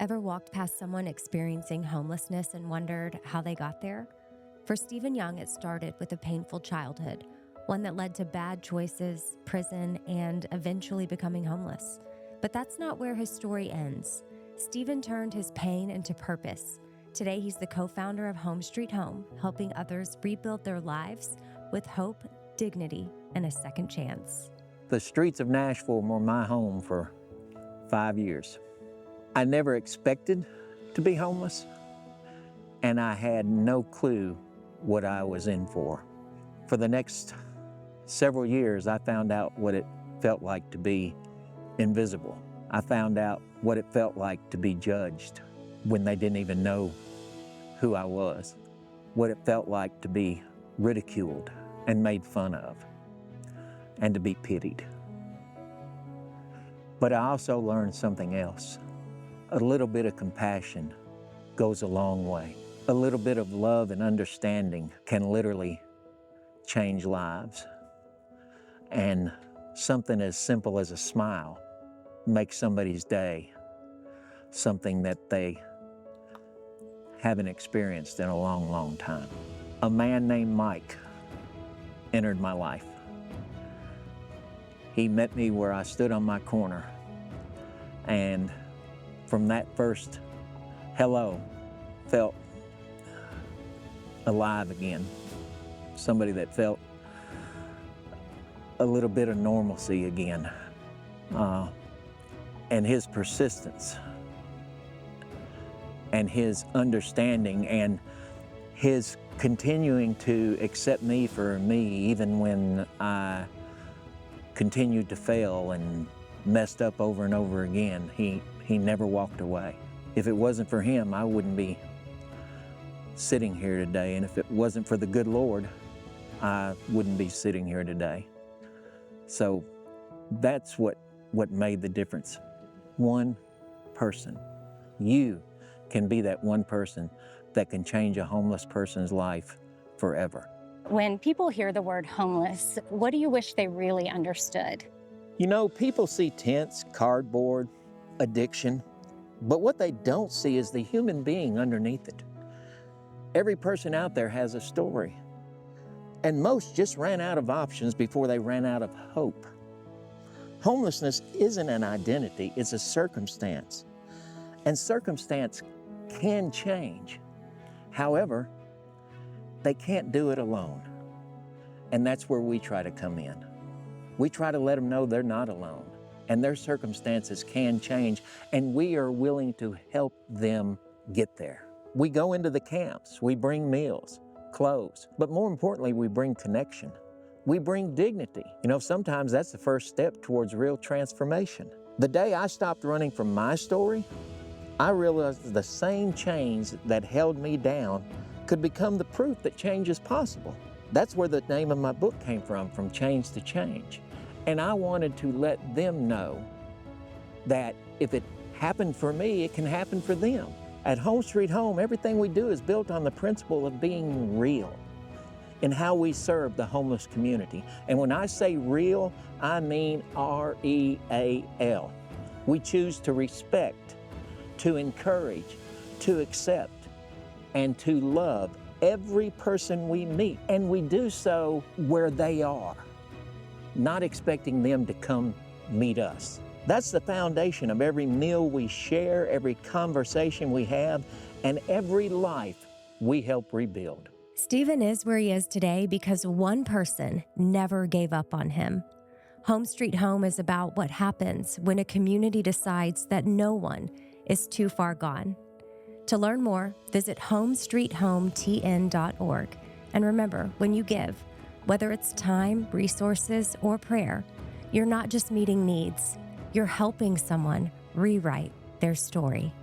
Ever walked past someone experiencing homelessness and wondered how they got there? For Stephen Young, it started with a painful childhood, one that led to bad choices, prison, and eventually becoming homeless. But that's not where his story ends. Stephen turned his pain into purpose. Today, he's the co-founder of Home Street Home, helping others rebuild their lives with hope, dignity, and a second chance. The streets of Nashville were my home for 5 years. I never expected to be homeless, and I had no clue what I was in for. For the next several years, I found out what it felt like to be invisible. I found out what it felt like to be judged when they didn't even know who I was, what it felt like to be ridiculed and made fun of, and to be pitied. But I also learned something else. A little bit of compassion goes a long way. A little bit of love and understanding can literally change lives. And something as simple as a smile makes somebody's day something that they haven't experienced in a long, long time. A man named Mike entered my life. He met me where I stood on my corner, and from that first hello, felt alive again. Somebody that felt a little bit of normalcy again. And his persistence and his understanding and his continuing to accept me for me even when I continued to fail and messed up over and over again. He never walked away. If it wasn't for him, I wouldn't be sitting here today. And if it wasn't for the good Lord, I wouldn't be sitting here today. So that's what made the difference. One person. You can be that one person that can change a homeless person's life forever. When people hear the word homeless, what do you wish they really understood? You know, people see tents, cardboard, addiction, but what they don't see is the human being underneath it. Every person out there has a story, and most just ran out of options before they ran out of hope. Homelessness isn't an identity, it's a circumstance, and circumstance can change. However, they can't do it alone, and that's where we try to come in. We try to let them know they're not alone, and their circumstances can change, and we are willing to help them get there. We go into the camps, we bring meals, clothes, but more importantly, we bring connection. We bring dignity. You know, sometimes that's the first step towards real transformation. The day I stopped running from my story, I realized the same chains that held me down could become the proof that change is possible. That's where the name of my book came from Chains to Change. And I wanted to let them know that if it happened for me, it can happen for them. At Home Street Home, everything we do is built on the principle of being real in how we serve the homeless community. And when I say real, I mean R-E-A-L. We choose to respect, to encourage, to accept, and to love every person we meet. And we do so where they are, not expecting them to come meet us. That's the foundation of every meal we share, every conversation we have, and every life we help rebuild. Stephen is where he is today because one person never gave up on him. Home Street Home is about what happens when a community decides that no one is too far gone. To learn more, visit homestreethometn.org. And remember, when you give, whether it's time, resources, or prayer, you're not just meeting needs, you're helping someone rewrite their story.